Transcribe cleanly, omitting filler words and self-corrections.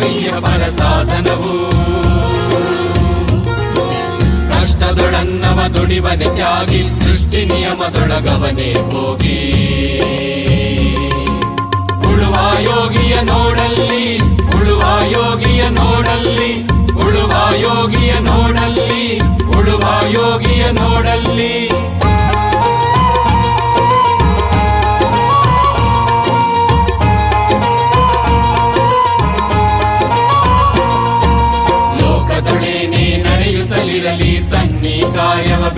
ಸ್ವಾಮಿಯ ಪರ ಸಾಧನವು. ಕಷ್ಟದೊಡನ್ನವ ದುಡಿವನೆ ತ್ಯಾಗಿ, ಸೃಷ್ಟಿ ನಿಯಮದೊಳಗವನೇ ಹೋಗಿ. ಉಳುವ ಯೋಗಿಯ ನೋಡಲ್ಲಿ, ಉಳುವ ಯೋಗಿಯ ನೋಡಲ್ಲಿ, ಉಳುವ ಯೋಗಿಯ ನೋಡಲ್ಲಿ, ಉಳುವ ಯೋಗಿಯ ನೋಡಲ್ಲಿ.